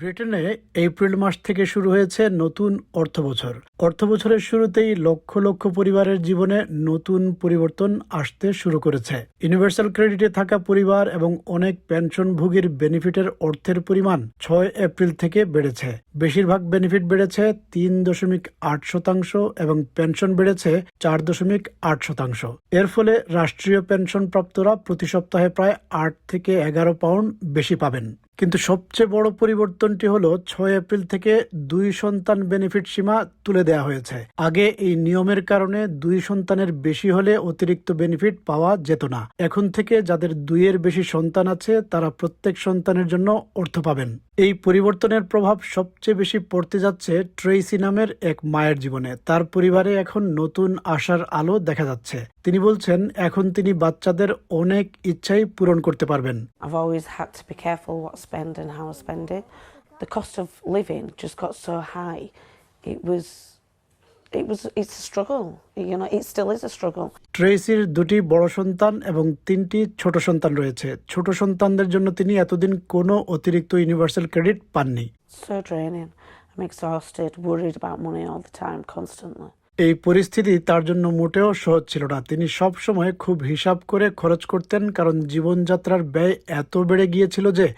ব্রিটেনে এপ্রিল মাস থেকে শুরু হয়েছে নতুন অর্থবছর। অর্থবছরের শুরুতেই লক্ষ লক্ষ পরিবারের জীবনে নতুন পরিবর্তন আসতে শুরু করেছে। ইউনিভার্সাল ক্রেডিটে থাকা পরিবার এবং অনেক পেনশনভোগীর বেনিফিটের অর্থের পরিমাণ 6 এপ্রিল থেকে বেড়েছে। বেশিরভাগ বেনিফিট বেড়েছে 3.8% এবং পেনশন বেড়েছে 4.8%। এর ফলে রাষ্ট্রীয় পেনশন প্রাপ্তরা প্রতি সপ্তাহে প্রায় 8 থেকে 11 পাউন্ড বেশি পাবেন। কিন্তু সবচেয়ে বড় পরিবর্তনটি হলো 6 এপ্রিল থেকে 2 সন্তান বেনিফিট সীমা তুলে দেওয়া হয়েছে। আগে এই নিয়মের কারণে 2 সন্তানের বেশি হলে অতিরিক্ত বেনিফিট পাওয়া যেত না। এখন থেকে যাদের 2 এর বেশি সন্তান আছে তারা প্রত্যেক সন্তানের জন্য অর্থ পাবেন। এই পরিবর্তনের প্রভাব সবচেয়ে বেশি পড়তে যাচ্ছে ট্রেসি নামের এক মায়ের জীবনে। তার পরিবারে এখন নতুন আশার আলো দেখা যাচ্ছে। তিনি বলছেন এখন তিনি বাচ্চাদের অনেক ইচ্ছাই পূরণ করতে পারবেন। I've always had to be careful what I spend and how I spend it. The cost of living just got so high. It's a struggle. You know, it still is a struggle. ট্রেসির 2টি বড় সন্তান এবং 3টি ছোট সন্তান রয়েছে। ছোট সন্তানদের জন্য তিনি এতদিন কোনো অতিরিক্ত ইউনিভার্সাল ক্রেডিট পাননি। So draining. I'm exhausted, worried about money all the time, constantly. এই পরিস্থিতি তার জন্য মোটেও সহজ ছিল না। তিনি সব সময় খুব হিসাব করে খরচ করতেন, কারণ জীবনযাত্রার ব্যয় এত বেড়ে গিয়েছিল যে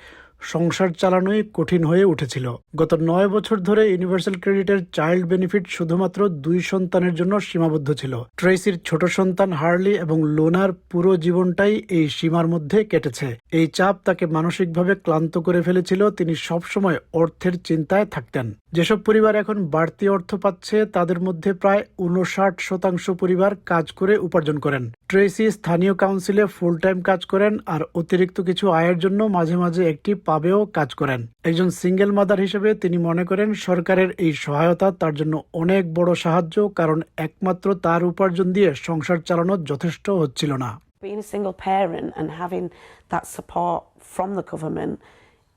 সংসার চালানোই কঠিন হয়ে উঠেছিল। গত 9 বছর ধরে ইউনিভার্সাল ক্রেডিটের চাইল্ড বেনিফিট শুধুমাত্র 2 সন্তানের জন্য সীমাবদ্ধ ছিল। ট্রেসির ছোট সন্তান হার্লি এবং লোনার পুরো জীবনটাই এই সীমার মধ্যে কেটেছে। এই চাপ তাকে মানসিকভাবে ক্লান্ত করে ফেলেছিল। তিনি সবসময় অর্থের চিন্তায় থাকতেন। যেসব পরিবার এখন বাড়তি অর্থ পাচ্ছে তাদের মধ্যে প্রায় 59% পরিবার কাজ করে উপার্জন করেন। ট্রেসি স্থানীয় কাউন্সিলে ফুল টাইম কাজ করেন আর অতিরিক্ত কিছু আয়ের জন্য মাঝে মাঝে একটি পাবেও কাজ করেন। একজন সিঙ্গেল মাদার হিসেবে তিনি মনে করেন সরকারের এই সহায়তা তার জন্য অনেক বড় সাহায্য, কারণ একমাত্র তার উপার্জন দিয়ে সংসার চালানো যথেষ্ট হচ্ছিল না। Being a single parent and having that support from the government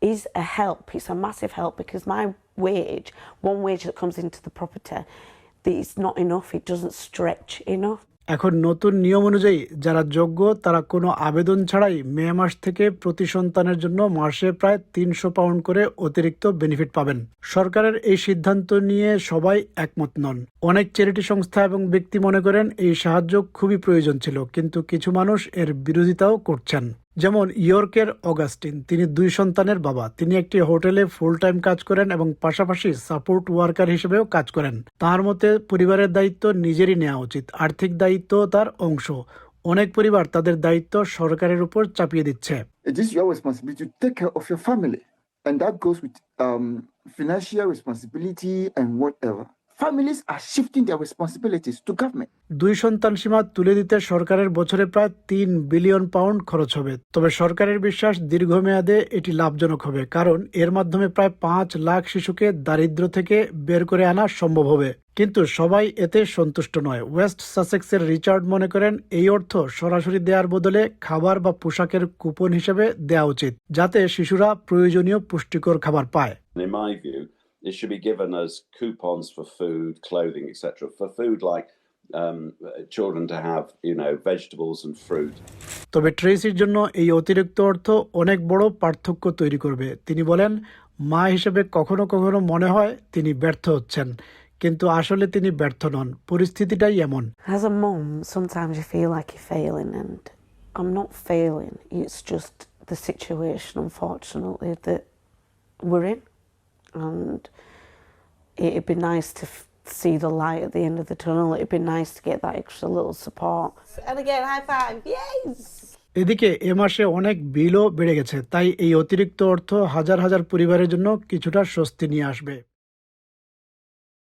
is a help. It's a massive help because my wage, one wage that comes into the property, it's not enough. It doesn't stretch enough. এখন নতুন নিয়ম অনুযায়ী যারা যোগ্য তারা কোনো আবেদন ছাড়াই মে মাস থেকে প্রতি সন্তানের জন্য মাসে প্রায় 300 পাউন্ড করে অতিরিক্ত বেনিফিট পাবেন। সরকারের এই সিদ্ধান্ত নিয়ে সবাই একমত নন। অনেক চ্যারিটি সংস্থা এবং ব্যক্তি মনে করেন এই সাহায্য খুবই প্রয়োজন ছিল, কিন্তু কিছু মানুষ এর বিরোধিতাও করছেন। যেমন ইয়র্কের অগাস্টিন, তিনি 2 সন্তানের বাবা। তিনি একটি হোটেলে ফুল টাইম কাজ করেন এবং পাশাপাশি সাপোর্ট ওয়ার্কার হিসেবেও কাজ করেন। তার মতে পরিবারের দায়িত্ব নিজেরই নেওয়া উচিত, আর্থিক দায়িত্ব তার অংশ। অনেক পরিবার তাদের দায়িত্ব সরকারের উপর চাপিয়ে দিচ্ছে। It is your responsibility to take care of your family, and that goes with financial responsibility and whatever. Families are shifting their responsibilities to government. 2 সন্তান সীমা তুলে দিতে সরকারের বছরে প্রায় 3 বিলিয়ন পাউন্ড খরচ হবে। তবে সরকারের বিশ্বাস দীর্ঘমেয়াদে এটি লাভজনক হবে, কারণ এর মাধ্যমে প্রায় 5 লাখ শিশুকে দারিদ্র্য থেকে বের করে আনা সম্ভব হবে। কিন্তু সবাই এতে সন্তুষ্ট নয়। ওয়েস্ট সাসেক্সের রিচার্ড মনে করেন এই অর্থ সরাসরি দেওয়ার বদলে খাবার বা পোশাকের কুপন হিসেবে দেওয়া উচিত, যাতে শিশুরা প্রয়োজনীয় পুষ্টিকর খাবার পায়। In my view, it should be given as coupons for food, clothing, etc. For food like children to have, vegetables and fruit. তবে ট্রেসির জন্য এই অতিরিক্ত অর্থ অনেক বড় পার্থক্য তৈরি করবে। তিনি বলেন, মা হিসেবে কখনো কখনো মনে হয় তিনি ব্যর্থ হচ্ছেন, কিন্তু আসলে তিনি ব্যর্থ নন। পরিস্থিতিটাই এমন। As a mum, sometimes you feel like you're failing, and I'm not failing. It's just the situation, unfortunately, that we're in. And it'd be nice to see the light at the end of the tunnel. It'd be nice to get that extra little support. And again, high five, yes! এদিকে এ মাসে অনেক বিলও বেড়ে গেছে, তাই এই অতিরিক্ত অর্থ হাজার হাজার পরিবারের জন্য কিছুটা স্বস্তি নিয়ে আসবে।